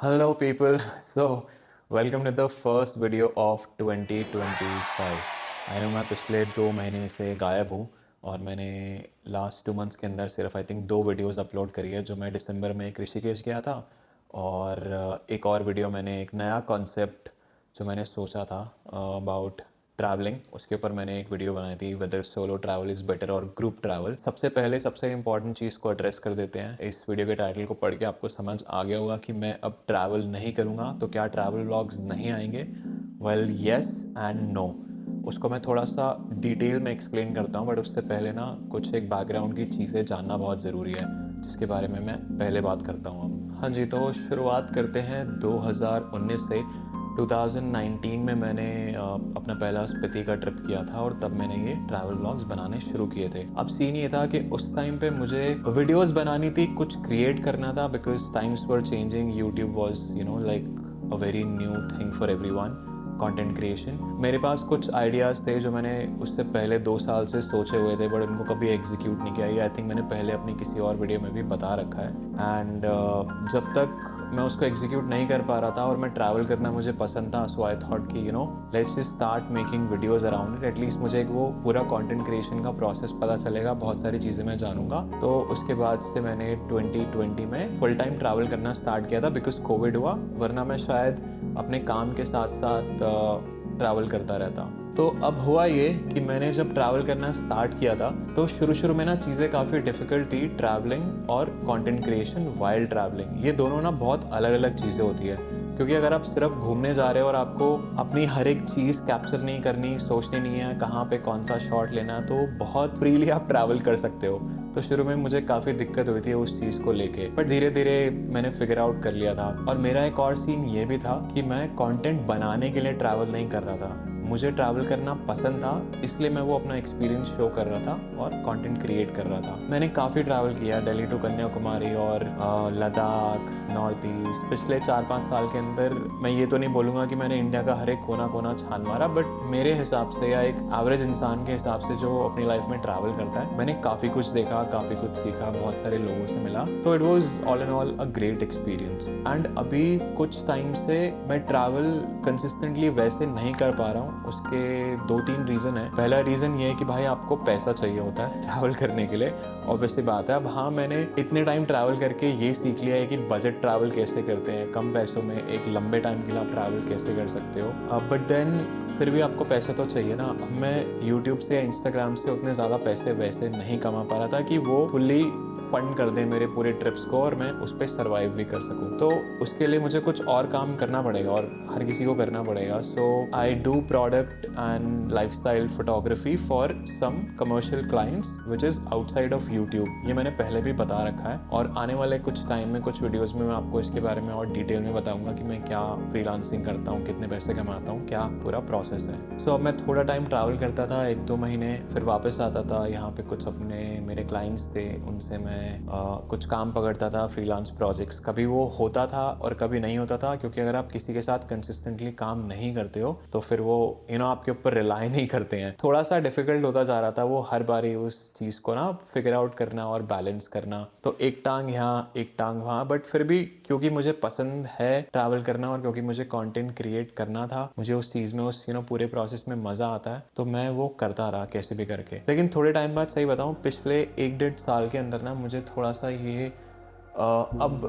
Hello, people. So, welcome to the first video of 2025. I know मैं पिछले 2 महीने से गायब हूँ और मैंने लास्ट 2 मंथ्स के अंदर सिर्फ आई थिंक 2 वीडियोस अपलोड करी है। जो मैं दिसंबर में एक ऋषिकेश गया था और एक और वीडियो मैंने एक नया कॉन्सेप्ट जो मैंने सोचा था अबाउट ट्रैवलिंग, उसके ऊपर मैंने एक वीडियो बनाई थी whether solo travel is better और ग्रुप ट्रैवल। सबसे पहले सबसे इंपॉर्टेंट चीज़ को एड्रेस कर देते हैं। इस वीडियो के टाइटल को पढ़ के आपको समझ आ गया होगा कि मैं अब ट्रैवल नहीं करूँगा, तो क्या ट्रैवल व्लॉग्स नहीं आएंगे? Well yes and no. उसको मैं थोड़ा सा डिटेल में एक्सप्लेन करता हूँ, बट उससे पहले ना कुछ एक बैकग्राउंड की चीज़ें जानना बहुत ज़रूरी है, जिसके बारे में मैं पहले बात करता हूँ अब। हाँ जी, तो शुरुआत करते हैं 2019 से। 2019 में मैंने अपना पहला स्पीति का ट्रिप किया था और तब मैंने ये ट्रैवल व्लॉग्स बनाने शुरू किए थे। अब सीन ये था कि उस टाइम पे मुझे वीडियोस बनानी थी, कुछ क्रिएट करना था, because times were changing. YouTube was like a very new thing for everyone, content creation. मेरे पास कुछ आइडियाज़ थे जो मैंने उससे पहले 2 साल से सोचे हुए थे, बट उनको कभी एग्जीक्यूट नहीं किया। ये आई थिंक मैंने पहले अपनी किसी और वीडियो में भी बता रखा है। एंड जब तक मैं उसको एग्जीक्यूट नहीं कर पा रहा था और मैं ट्रैवल करना मुझे पसंद था, सो आई थॉट कि let's just start making videos around it. At least मुझे एक वो पूरा कंटेंट क्रिएशन का प्रोसेस पता चलेगा, बहुत सारी चीज़ें मैं जानूंगा। तो उसके बाद से मैंने 2020 में फुल टाइम ट्रैवल करना स्टार्ट किया था, बिकॉज कोविड हुआ, वरना मैं शायद अपने काम के साथ साथ ट्रैवल करता रहता। तो अब हुआ ये कि मैंने जब ट्रैवल करना स्टार्ट किया था तो शुरू में ना चीज़ें काफ़ी डिफ़िकल्ट थी। ट्रैवलिंग और कंटेंट क्रिएशन वाइल्ड ट्रैवलिंग, ये दोनों ना बहुत अलग अलग चीज़ें होती है। क्योंकि अगर आप सिर्फ घूमने जा रहे हो और आपको अपनी हर एक चीज़ कैप्चर नहीं करनी, सोचनी नहीं है कहाँ पे कौन सा शॉट लेना है, तो बहुत फ्रीली आप ट्रैवल कर सकते हो। तो शुरू में मुझे काफ़ी दिक्कत हुई थी उस चीज़ को लेके, पर धीरे धीरे मैंने फिगर आउट कर लिया था। और मेरा एक और सीन ये भी था कि मैं कंटेंट बनाने के लिए ट्रैवल नहीं कर रहा था, मुझे ट्रैवल करना पसंद था, इसलिए मैं वो अपना एक्सपीरियंस शो कर रहा था और कंटेंट क्रिएट कर रहा था। मैंने काफ़ी ट्रैवल किया, दिल्ली टू कन्याकुमारी और लद्दाख, नॉर्थ ईस्ट। पिछले 4-5 साल के अंदर मैं ये तो नहीं बोलूँगा कि मैंने इंडिया का हर एक कोना कोना छान मारा, बट मेरे हिसाब से या एक एवरेज इंसान के हिसाब से जो अपनी लाइफ में ट्रैवल करता है, मैंने काफ़ी कुछ देखा, काफ़ी कुछ सीखा, बहुत सारे लोगों से मिला। तो it was all in all a great experience. And अभी कुछ टाइम से मैं ट्रैवल कंसिस्टेंटली वैसे नहीं कर पा रहा हूँ। उसके 2-3 रीज़न है। पहला रीज़न ये है कि भाई आपको पैसा चाहिए होता है ट्रैवल करने के लिए, ऑब्वियसली बात है। अब हाँ, मैंने इतने टाइम ट्रैवल करके ये सीख लिया है कि बजट ट्रैवल कैसे करते हैं, कम पैसों में एक लंबे टाइम के लिए आप ट्रैवल कैसे कर सकते हो। बट देन फिर भी आपको पैसा तो चाहिए ना। अब मैं यूट्यूब से या इंस्टाग्राम से उतने ज़्यादा पैसे वैसे नहीं कमा पा रहा था कि वो फुल्ली फंड कर दे मेरे पूरे ट्रिप्स को और मैं उस पर सर्वाइव भी कर सकूं। तो उसके लिए मुझे कुछ और काम करना पड़ेगा और हर किसी को करना पड़ेगा। So I do product and lifestyle photography for some commercial clients which is outside of YouTube. ये मैंने पहले भी बता रखा है और आने वाले कुछ टाइम में कुछ वीडियोज़ में मैं आपको इसके बारे में और डिटेल में बताऊँगा कि मैं क्या फ्रीलांसिंग करता हूँ, कितने पैसे कमाता हूँ, क्या पूरा प्रोसेस है। सो अब मैं थोड़ा टाइम ट्रैवल करता था, 1-2 महीने, फिर वापस आता था। यहाँ पे कुछ अपने मेरे क्लाइंट्स थे, उनसे मैं कुछ काम पकड़ता था, फ्रीलांस प्रोजेक्ट्स। कभी वो होता था और कभी नहीं होता था, क्योंकि अगर आप किसी के साथ कंसिस्टेंटली काम नहीं करते हो तो फिर वो आपके ऊपर रिलाई नहीं करते हैं। थोड़ा सा डिफिकल्ट होता जा रहा था वो हर बारी उस चीज़ को ना फिगर आउट करना और बैलेंस करना। तो एक टांग यहाँ एक टांग वहाँ, बट फिर भी क्योंकि मुझे पसंद है ट्रैवल करना और क्योंकि मुझे कंटेंट क्रिएट करना था, मुझे उस चीज़ में उस पूरे प्रोसेस में मज़ा आता है, तो मैं वो करता रहा कैसे भी करके। लेकिन थोड़े टाइम बाद, सही बताऊँ, पिछले 1-1.5 साल के अंदर ना मुझे थोड़ा सा ये अब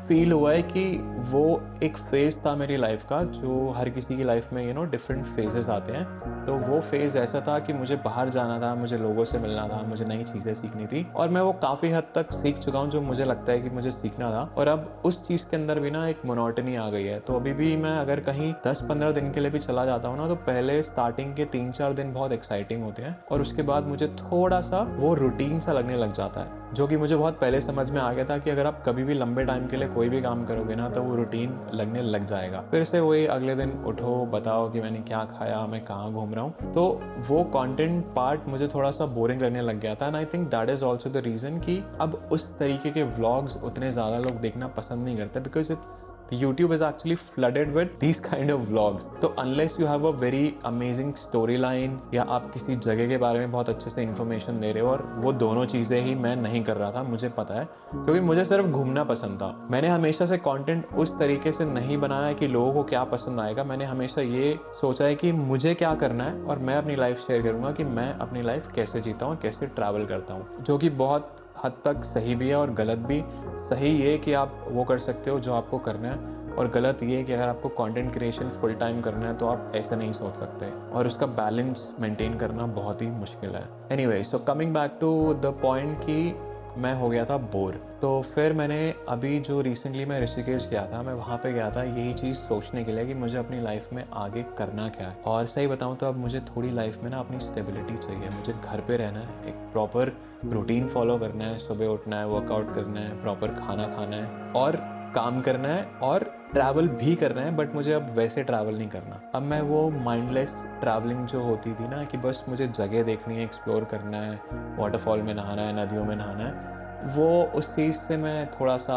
फील हुआ है कि वो एक फेज़ था मेरी लाइफ का, जो हर किसी की लाइफ में डिफरेंट फेजेस आते हैं। तो वो फेज़ ऐसा था कि मुझे बाहर जाना था, मुझे लोगों से मिलना था, मुझे नई चीज़ें सीखनी थी और मैं वो काफ़ी हद तक सीख चुका हूँ जो मुझे लगता है कि मुझे सीखना था। और अब उस चीज़ के अंदर भी ना एक मोनोटनी आ गई है। तो अभी भी मैं अगर कहीं 10-15 दिन के लिए भी चला जाता हूँ ना, तो पहले स्टार्टिंग के 3-4 दिन बहुत एक्साइटिंग होते हैं और उसके बाद मुझे थोड़ा सा वो रूटीन सा लगने लग जाता है, जो कि मुझे बहुत पहले समझ में आ गया था कि अगर आप कभी भी लंबे टाइम के लिए कोई भी काम करोगे ना, तो वो रूटीन लगने लग जाएगा। फिर से वही अगले दिन उठो, बताओ कि मैंने क्या खाया, मैं कहाँ घूम रहा हूँ। तो वो कंटेंट पार्ट मुझे थोड़ा सा बोरिंग लगने लग गया था। And I think that is also the reason कि अब उस तरीके के व्लॉग्स उतने ज़्यादा लोग देखना पसंद नहीं करते, because it's YouTube is actually flooded with these kind of vlogs. तो unless you have a very amazing storyline या आप किसी जगह के बारे में बहुत अच्छे से information दे रहे हो, और वो दोनों चीज़ें ही मैं नहीं कर रहा था, मुझे पता है, क्योंकि मुझे सिर्फ घूमना पसंद था। मैंने हमेशा से कंटेंट उस तरीके से नहीं बनाया कि लोगों को क्या पसंद आएगा। मैंने हमेशा ये सोचा है कि मुझे क्या करना है और मैं अपनी लाइफ शेयर करूँगा कि मैं अपनी लाइफ कैसे जीता हूँ, कैसे ट्रैवल करता हूँ, जो कि बहुत हद तक सही भी है और गलत भी। सही ये कि आप वो कर सकते हो जो आपको करना है, और गलत ये कि अगर आपको कंटेंट क्रिएशन फुल टाइम करना है तो आप ऐसे नहीं सोच सकते, और उसका बैलेंस मेंटेन करना बहुत ही मुश्किल है। Anyway, so coming back to the point कि मैं हो गया था बोर। तो फिर मैंने अभी जो रिसेंटली मैं ऋषिकेश गया था, मैं वहाँ पे गया था यही चीज़ सोचने के लिए कि मुझे अपनी लाइफ में आगे करना क्या है। और सही बताऊँ तो अब मुझे थोड़ी लाइफ में ना अपनी स्टेबिलिटी चाहिए। मुझे घर पे रहना है, एक प्रॉपर रूटीन फॉलो करना है, सुबह उठना है, वर्कआउट करना है, प्रॉपर खाना खाना है और काम करना है और ट्रैवल भी करना है। बट मुझे अब वैसे ट्रैवल नहीं करना। अब मैं वो माइंडलेस ट्रैवलिंग जो होती थी ना, कि बस मुझे जगह देखनी है, एक्सप्लोर करना है, वाटरफॉल में नहाना है, नदियों में नहाना है, वो उस चीज़ से मैं थोड़ा सा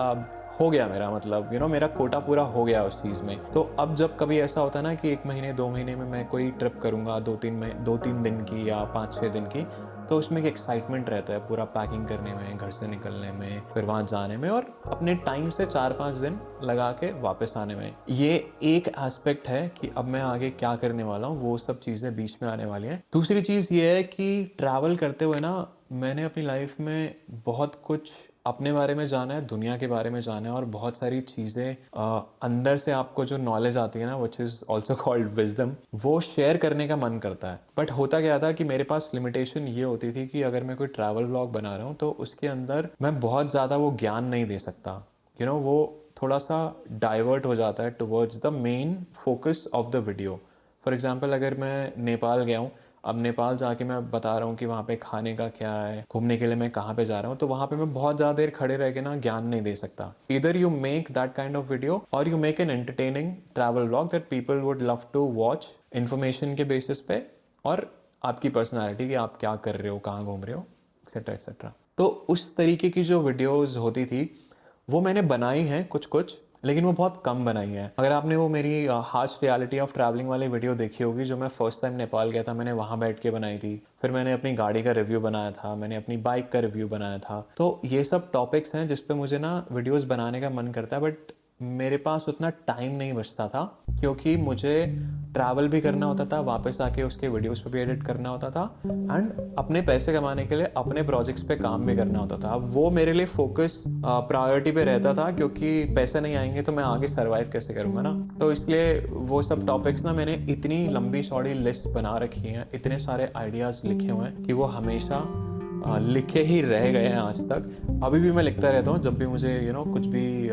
हो गया मेरा, मतलब मेरा कोटा पूरा हो गया उस चीज़ में। तो अब जब कभी ऐसा होता है ना कि 1 महीने 2 महीने में मैं कोई ट्रिप करूँगा 2-3 दिन की या 5-6 दिन की, तो उसमें एक एक्साइटमेंट रहता है पूरा पैकिंग करने में, घर से निकलने में, फिर वहाँ जाने में और अपने टाइम से 4-5 दिन लगा के वापस आने में। ये एक एस्पेक्ट है कि अब मैं आगे क्या करने वाला हूँ, वो सब चीज़ें बीच में आने वाली हैं। दूसरी चीज़ ये है कि ट्रैवल करते हुए ना मैंने अपनी लाइफ में बहुत कुछ अपने बारे में जाना है, दुनिया के बारे में जाना है, और बहुत सारी चीज़ें अंदर से आपको जो नॉलेज आती है ना, which is also called wisdom, वो शेयर करने का मन करता है। बट होता क्या था कि मेरे पास लिमिटेशन ये होती थी कि अगर मैं कोई ट्रैवल व्लॉग बना रहा हूँ तो उसके अंदर मैं बहुत ज़्यादा वो ज्ञान नहीं दे सकता। वो थोड़ा सा डाइवर्ट हो जाता है towards the main focus of the video. For example, अगर मैं नेपाल गया हूँ, अब नेपाल जाके मैं बता रहा हूँ कि वहाँ पे खाने का क्या है, घूमने के लिए मैं कहाँ पे जा रहा हूँ, तो वहाँ पे मैं बहुत ज़्यादा देर खड़े रह के ना ज्ञान नहीं दे सकता। इधर you make that kind of video और you make an entertaining travel vlog that people would love to watch information के बेसिस पे, और आपकी पर्सनैलिटी कि आप क्या कर रहे हो, कहाँ घूम रहे हो, एक्सेट्रा एक्सेट्रा। तो उस तरीके की जो वीडियोज़ होती थी वो मैंने बनाई हैं कुछ कुछ, लेकिन वो बहुत कम बनाई है। अगर आपने वो मेरी हार्श रियलिटी ऑफ ट्रैवलिंग वाली वीडियो देखी होगी, जो मैं फर्स्ट टाइम नेपाल गया था, मैंने वहाँ बैठ के बनाई थी। फिर मैंने अपनी गाड़ी का रिव्यू बनाया था, मैंने अपनी बाइक का रिव्यू बनाया था। तो ये सब टॉपिक्स हैं जिस पे मुझे ना वीडियोस बनाने का मन करता है, बट मेरे पास उतना टाइम नहीं बचता था, क्योंकि मुझे ट्रैवल भी करना होता था, वापस आके उसके वीडियोस पे भी एडिट करना होता था, एंड अपने पैसे कमाने के लिए अपने प्रोजेक्ट्स पे काम भी करना होता था। वो मेरे लिए फोकस प्रायोरिटी पे रहता था, क्योंकि पैसे नहीं आएंगे तो मैं आगे सर्वाइव कैसे करूँगा ना। तो इसलिए वो सब टॉपिक्स ना मैंने इतनी लंबी चौड़ी लिस्ट बना रखी है, इतने सारे आइडियाज़ लिखे हुए हैं कि वो हमेशा लिखे ही रह गए हैं आज तक। अभी भी मैं लिखता रहता हूँ जब भी मुझे कुछ भी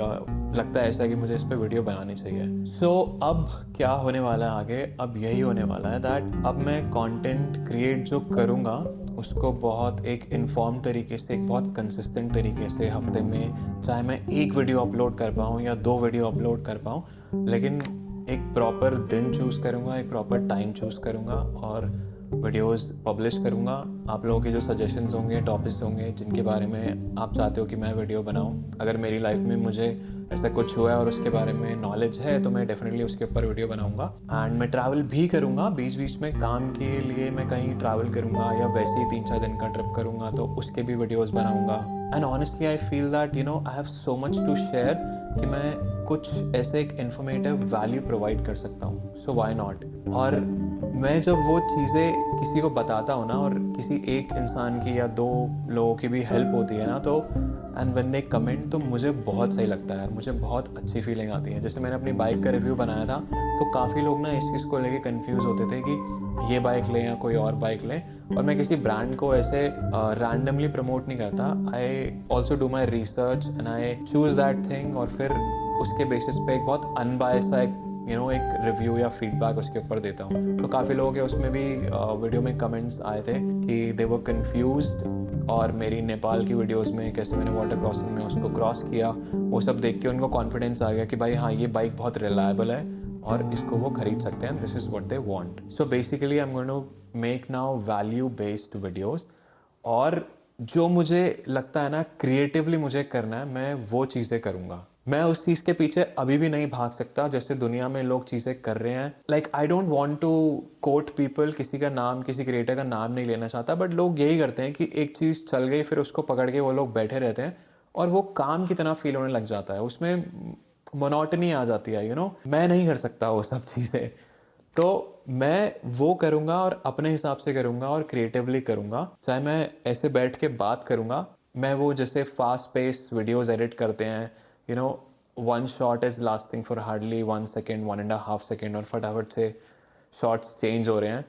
लगता है ऐसा कि मुझे इस पे वीडियो बनानी चाहिए। सो अब क्या होने वाला है आगे, अब यही होने वाला है दैट अब मैं कंटेंट क्रिएट जो करूँगा उसको बहुत एक इन्फॉर्म तरीके से, एक बहुत कंसिस्टेंट तरीके से, हफ्ते में चाहे मैं 1 वीडियो अपलोड कर पाऊँ या 2 वीडियो अपलोड कर पाऊँ, लेकिन एक प्रॉपर दिन चूज़ करूँगा, एक प्रॉपर टाइम चूज़ करूँगा और वीडियोस पब्लिश करूँगा। आप लोगों के जो सजेशंस होंगे, टॉपिक्स होंगे जिनके बारे में आप चाहते हो कि मैं वीडियो बनाऊँ, अगर मेरी लाइफ में मुझे ऐसा कुछ हुआ है और उसके बारे में नॉलेज है तो मैं डेफिनेटली उसके ऊपर वीडियो बनाऊँगा। एंड मैं ट्रैवल भी करूँगा, बीच बीच में काम के लिए मैं कहीं ट्रैवल करूँगा या वैसे ही 3-4 दिन का ट्रिप करूँगा तो उसके भी वीडियोस बनाऊँगा। And honestly I feel that I have so much to share कि मैं कुछ ऐसे एक इन्फॉर्मेटिव वैल्यू प्रोवाइड कर सकता हूँ। So why not. और मैं जब वो चीज़ें किसी को बताता हूँ ना, और किसी एक इंसान की या 2 लोगों की भी हेल्प होती है ना, तो एंड व्हेन दे कमेंट, तो मुझे बहुत सही लगता है, मुझे बहुत अच्छी फीलिंग आती है। जैसे मैंने अपनी बाइक का रिव्यू बनाया था तो काफ़ी लोग ना इस चीज़ को लेके कंफ्यूज होते थे कि ये बाइक लें या कोई और बाइक लें, और मैं किसी ब्रांड को ऐसे रैंडमली प्रमोट नहीं करता। I also do my research and I choose that thing, और फिर उसके बेसिस पे एक बहुत अनबायस सा एक रिव्यू या फीडबैक उसके ऊपर देता हूँ। तो काफ़ी लोगों के उसमें भी वीडियो में कमेंट्स आए थे कि दे वर कन्फ्यूज्ड, और मेरी नेपाल की वीडियोस में कैसे मैंने वाटर क्रॉसिंग में उसको क्रॉस किया, वो सब देख के उनको कॉन्फिडेंस आ गया कि भाई हाँ, ये बाइक बहुत रिलायबल है और इसको वो खरीद सकते हैं। This is what they want. So basically I am going to make now value based videos, और जो मुझे लगता है ना क्रिएटिवली मुझे करना है, मैं वो चीज़ें करूँगा। मैं उस चीज़ के पीछे अभी भी नहीं भाग सकता जैसे दुनिया में लोग चीज़ें कर रहे हैं। Like I don't want to quote people, किसी का नाम, किसी क्रिएटर का नाम नहीं लेना चाहता, बट लोग यही करते हैं कि एक चीज़ चल गई फिर उसको पकड़ के वो लोग बैठे रहते हैं और वो काम की तरह फील होने लग जाता है, उसमें मोनोटनी आ जाती है, यू नो। मैं नहीं कर सकता वो सब चीज़ें, तो मैं वो करूँगा और अपने हिसाब से करूँगा और क्रिएटिवली करूँगा। चाहे मैं ऐसे बैठ के बात करूँगा, मैं वो जैसे फास्ट पेस वीडियोस एडिट करते हैं, you know, one shot is lasting for hardly 1 second, 1.5 second और फटाफट से शॉट्स चेंज हो रहे हैं,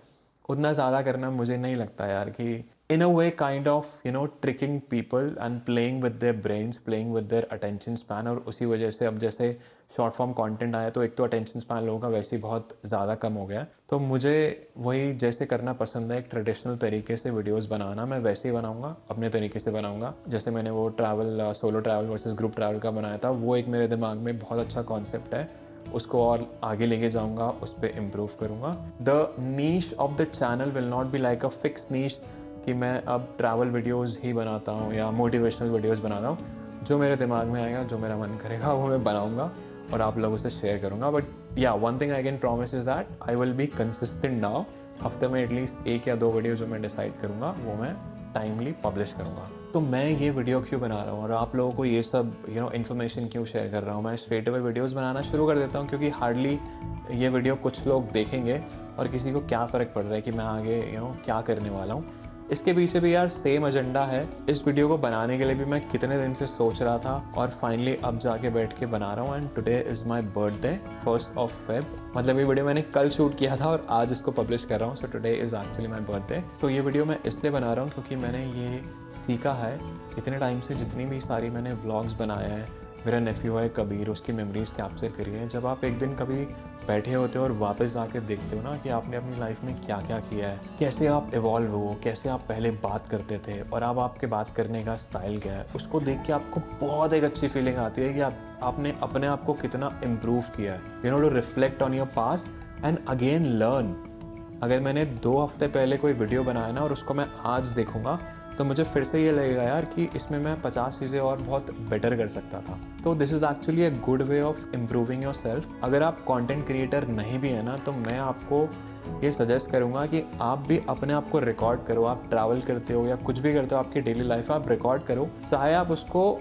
उतना ज़्यादा करना मुझे नहीं लगता यार कि in a way kind of, you know, tricking people and playing with their brains, playing with their attention span. और उसी वजह से अब जैसे शॉर्ट फॉर्म कंटेंट आया तो एक तो अटेंशन स्पैन लोगों का वैसे ही बहुत ज़्यादा कम हो गया है, तो मुझे वही जैसे करना पसंद है, एक ट्रेडिशनल तरीके से वीडियोस बनाना, मैं वैसे ही बनाऊंगा, अपने तरीके से बनाऊंगा। जैसे मैंने वो travel, solo travel versus group travel का बनाया था, वो एक मेरे दिमाग में बहुत अच्छा कॉन्सेप्ट है, उसको और आगे लेके जाऊंगा, उस पर इम्प्रूव करूंगा। The niche of the channel will not be like a fix niche कि मैं अब ट्रैवल वीडियोस ही बनाता हूँ या मोटिवेशनल वीडियोस बनाता हूँ। जो मेरे दिमाग में आएगा, जो मेरा मन करेगा, वो मैं बनाऊंगा और आप लोगों से शेयर करूंगा। बट या one thing I can promise is that I will be consistent now. हफ्ते में एटलीस्ट 1 या 2 वीडियो जो मैं डिसाइड करूँगा वो मैं टाइमली पब्लिश करूँगा। तो मैं ये वीडियो क्यों बना रहा हूँ और आप लोगों को ये सब, यू नो, इन्फॉर्मेशन क्यों शेयर कर रहा हूँ? मैं स्ट्रेट अवे वीडियोस बनाना शुरू कर देता हूँ क्योंकि हार्डली ये वीडियो कुछ लोग देखेंगे और किसी को क्या फ़र्क पड़ रहा है कि मैं आगे, यू नो, क्या करने वाला हूँ। इसके पीछे भी यार सेम एजेंडा है। इस वीडियो को बनाने के लिए भी मैं कितने दिन से सोच रहा था और फाइनली अब जाके बैठ के बना रहा हूँ। And today is my birthday, 1 Feb। मतलब ये वीडियो मैंने कल शूट किया था और आज इसको पब्लिश कर रहा हूँ, so today is actually my birthday. तो ये वीडियो मैं इसलिए बना रहा हूँ क्योंकि मैंने ये सीखा है इतने टाइम से, जितनी भी सारी मैंने व्लॉग्स बनाए हैं। मेरा नेफ्यू है कबीर, उसकी मेमोरीज़ कैप्चर करी है। जब आप एक दिन कभी बैठे होते हो और वापस आके देखते हो ना कि आपने अपनी लाइफ में क्या क्या किया है, कैसे आप इवॉल्व हो, कैसे आप पहले बात करते थे और अब आपके बात करने का स्टाइल क्या है, उसको देख के आपको बहुत एक अच्छी फीलिंग आती है कि आपने अपने आप को कितना इम्प्रूव किया है। You know, to reflect on your past and again learn. अगर मैंने 2 हफ्ते पहले कोई वीडियो बनाया ना और उसको मैं आज देखूंगा तो मुझे फिर से ये लगेगा यार कि इसमें मैं 50 चीज़ें और बहुत बेटर कर सकता था। तो this is actually a good way of improving your self. अगर आप कंटेंट क्रिएटर नहीं भी है ना, तो मैं आपको ये सजेस्ट करूँगा कि आप भी अपने आप को रिकॉर्ड करो। आप ट्रैवल करते हो या कुछ भी करते हो आपकी डेली लाइफ, आप रिकॉर्ड करो। चाहे आप उसको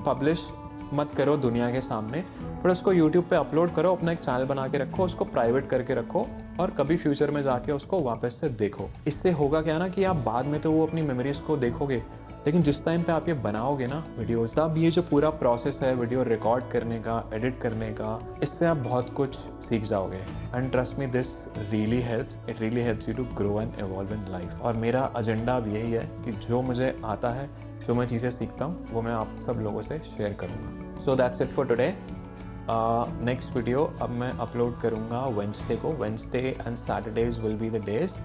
पब्लिश मत करो दुनिया के सामने, पर उसको यूट्यूब पे अपलोड करो, अपना एक चैनल बना के रखो, उसको प्राइवेट करके रखो और कभी फ्यूचर में जाके उसको वापस से देखो। इससे होगा क्या ना कि आप बाद में तो वो अपनी मेमोरीज को देखोगे, लेकिन जिस टाइम पे आप ये बनाओगे ना वीडियोस, तब ये जो पूरा प्रोसेस है वीडियो रिकॉर्ड करने का, एडिट करने का, इससे आप बहुत कुछ सीख जाओगे। And trust me, this really helps, it really helps you to grow and evolve in life. और मेरा एजेंडा अब यही है कि जो मुझे आता है, जो मैं चीज़ें सीखता हूँ, वो मैं आप सब लोगों से शेयर करूँगा। So that's it for today. Next video अब मैं अपलोड करूँगा वेंसडे को। Wednesday and Saturdays will be the days.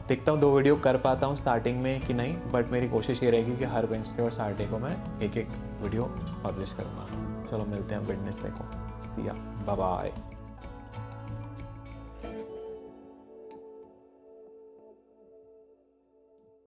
देखता हूँ 2 वीडियो कर पाता हूँ स्टार्टिंग में कि नहीं, बट मेरी कोशिश ये रहेगी कि हर वेंसडे और सैटरडे को मैं एक वीडियो पब्लिश करूँगा। चलो मिलते हैं वेडनेसडे को। सी या, बाय बाय।